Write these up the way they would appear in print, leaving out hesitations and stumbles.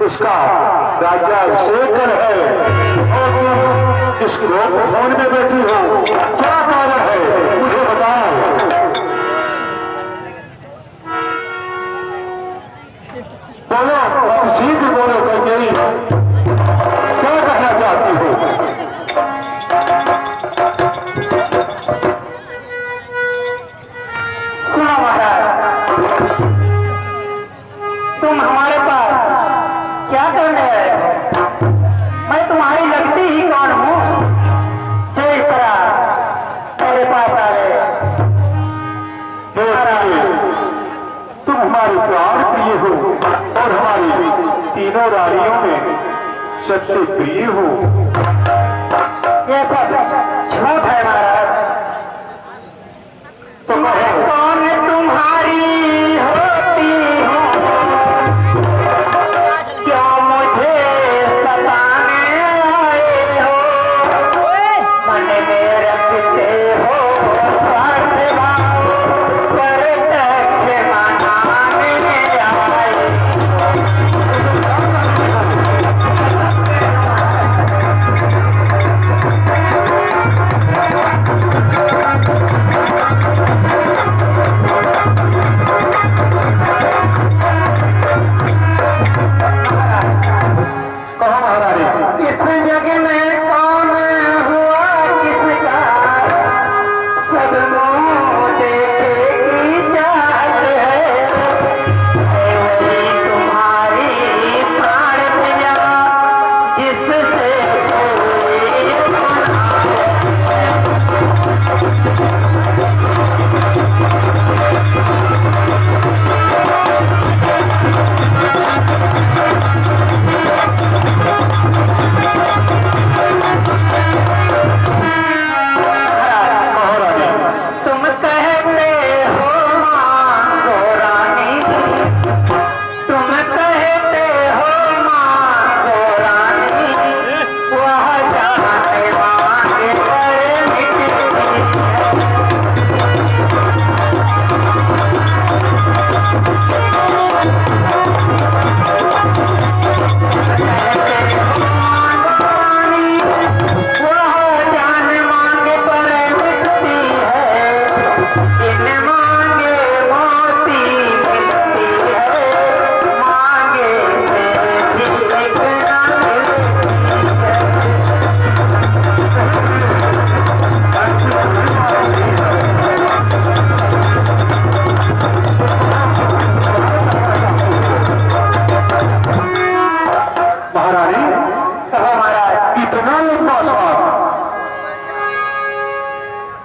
उसका राज्याभिषेक है और तुम इस गोप भवन में बैठी हो, क्या कारण है मुझे बताओ। बोलो, अब सीधे बोलो कैकेयी, क्या कहना चाहती हो। सुनो महाराज, तुम हमारे पास क्या करने आए हो? मैं तुम्हारी लगती ही कौन हूँ जो इस तरह मेरे पास आ गए? तुम हमारे प्राण प्रिय हो और हमारी तीनों रानियों में सबसे प्रिय हो। ये सब झूठ है महाराज। तो मैं कौन तुम्हारी होती हूँ, क्यों मुझे सताने आए हो? मन में रखते हो स्वार्थ भाव, प्रत्यक्ष मनाने आए।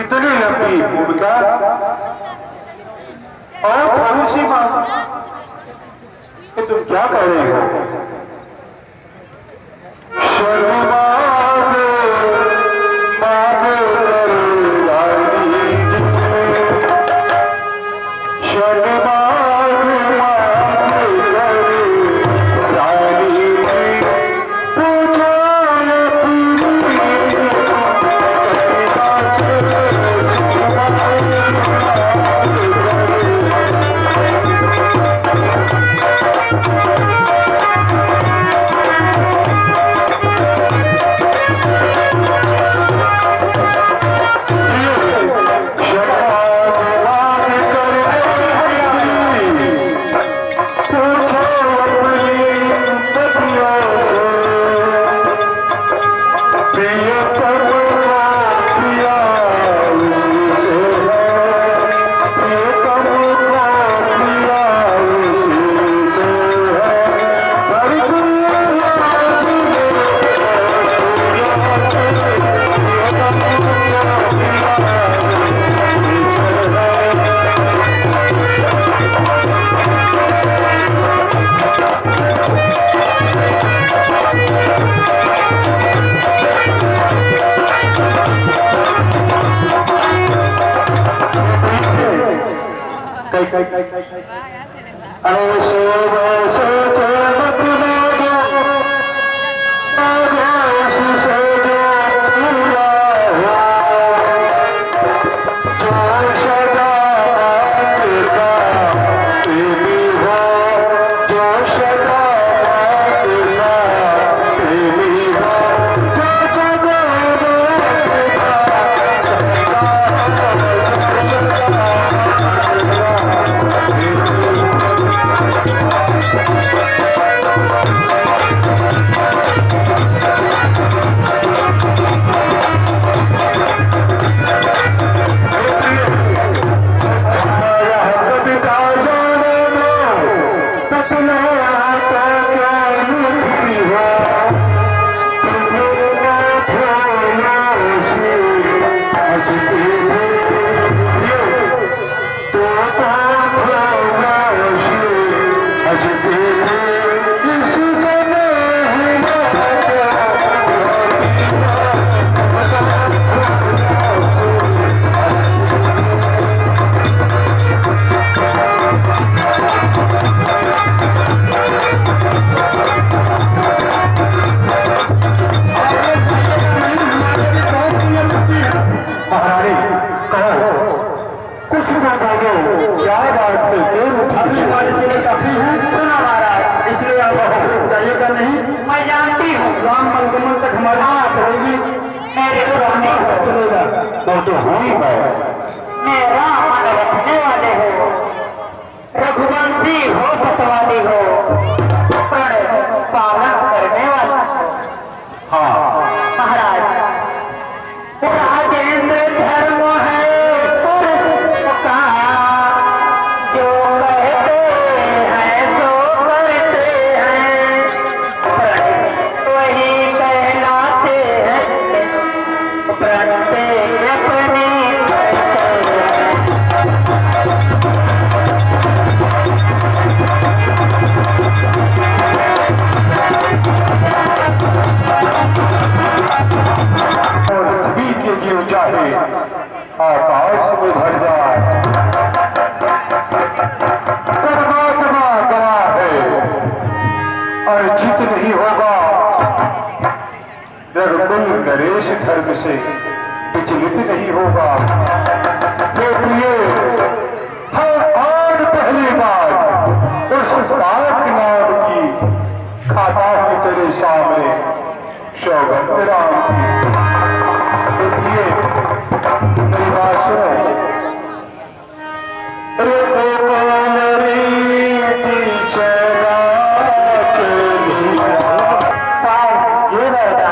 इतनी लंबी भूमिका और थोड़ी सी मांग कि तुम क्या कह रहे हो? शर्मागे मागे करे रानी जी, शर्मागे मागे करे रानी जी, पूछो ये पीली कपिता छे ऐसे वैसे चमक लगे से जो पूरा हो, जो सदा बात का प्रेमी हो, जो सदा बात का प्रेमी हो, जो सदा बात तो हो ही गए। मेरा मन रखने वाले हो, रघुवंशी हो, सतवादी हो, प्रण पालन करने वाला। हाँ महाराज, राजेंद्र धर्म है पुरुष का, जो कहते हैं सो करते हैं, प्रण वही कहलाते हैं, प्रत्येक अपनी पृथ्वी के जीव चाहे आकाश में भर जाए, परमात्मा गवाह है अर्जित नहीं होगा। रघुकुल नरेश धर्म से विचलित नहीं होगा। तो प्रिय हर और पहली बार उस पाक नाम की खाता हूं तेरे सामने, सौगंध राम की। तो प्रिय मेरी बात सुनो। रघुकुल रीति चला चलिया। ये बेटा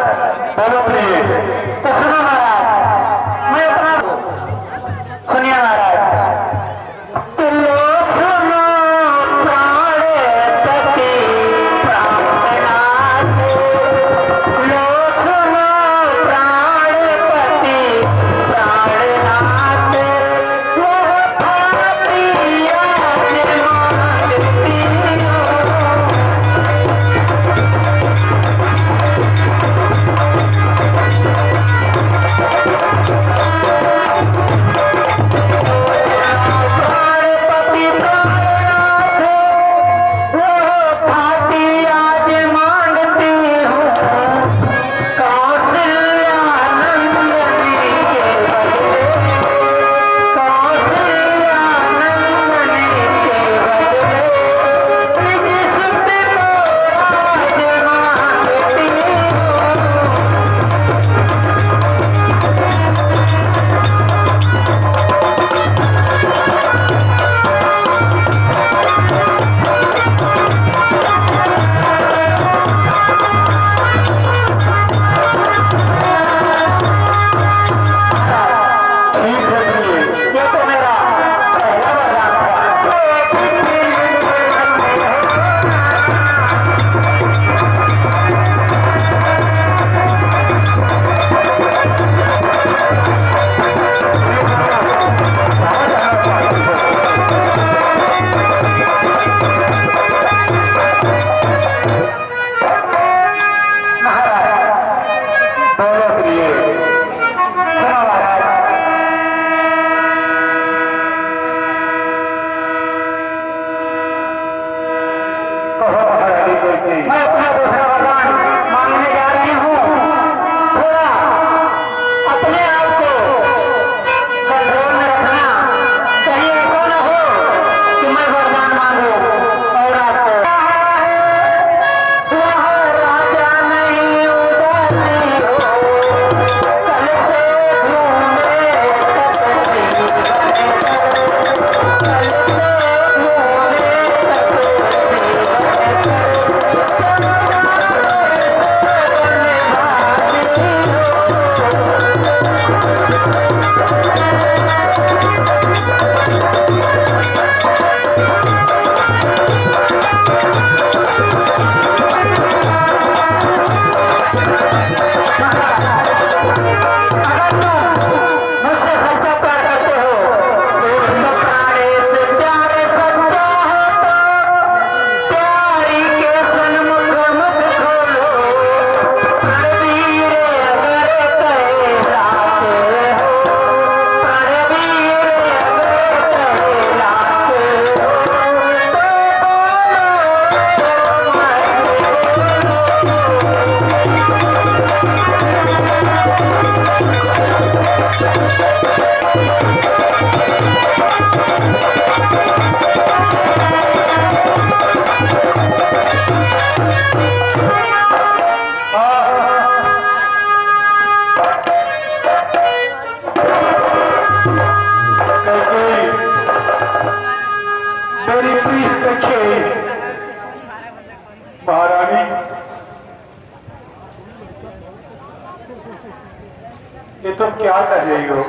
बोलो प्रिय। तो सुनो महाराज, मैं अपना सुनिए महाराज। तुलो सुनो प्राणपति प्राणनाथ, लो सुनो प्राणपति प्राणनाथ, मेरी प्रिय कखे महारानी, ये तुम क्या कर रही हो?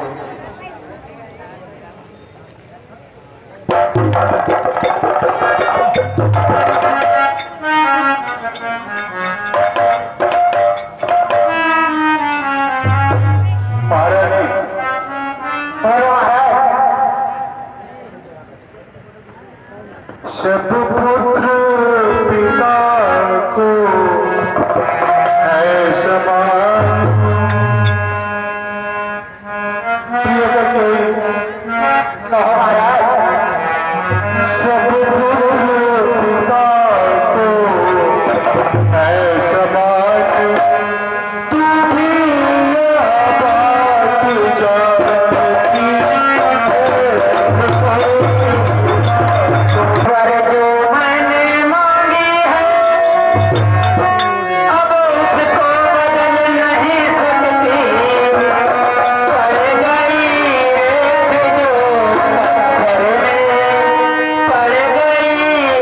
महारानी, सब पुत्र पिता को है समान। प्रिय कखे, सब पुत्र पिता को है समान। तू भी यह बात जानती है सबको। पर जो मैंने मांगी है अब उसको बदल नहीं सकती। पड़ गई रेख जो पत्थर में, पड़ गई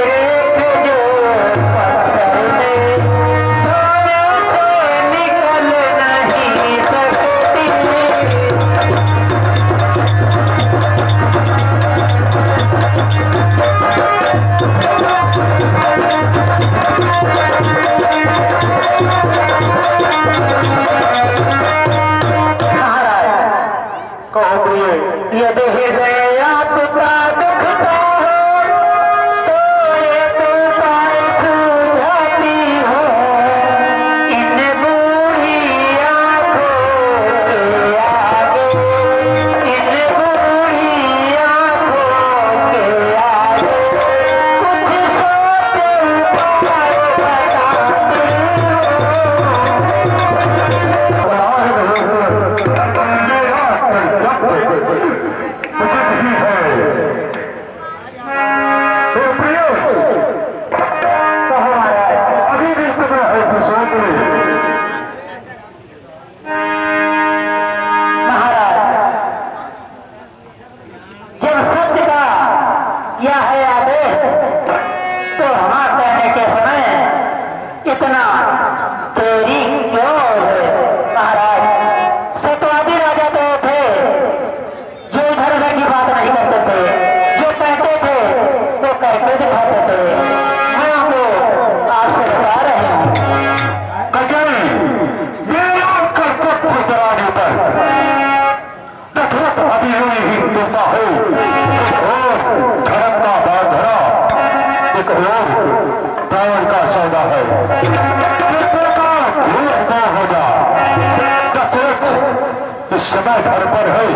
रेख जो पत्थर में, धोने से निकल नहीं सकती। कहो प्रिय, यदि हृदय आपका दुखता हो तो ये तो उपाय सुझाती हो। इन बूढ़ी आँखों के आगे, इन बूढ़ी आँखों के आगे कुछ सोच उपाय बताती मुझे नहीं है। हे प्रिय, हो महाराज। अभी भी समय है तो सोच ले। महाराज, जब सत्य का यह है आदेश तो हाँ कहने के समय इतना देरी क्यों है? महाराज, सतवादी राजा तो थे जो इधर उधर की बात नहीं करते थे, जो कहते थे वो करके दिखाते थे। मैं आपको आपसे बता रहे हूँ। कजरी, ये याद कर तक पुतराने पर दशरथ अभी ही हिंदुता हो। एक और धर्म का बांधरा, एक और प्राण का सौदा है। दूर न हो जा। दशरथ इस समय घर पर है,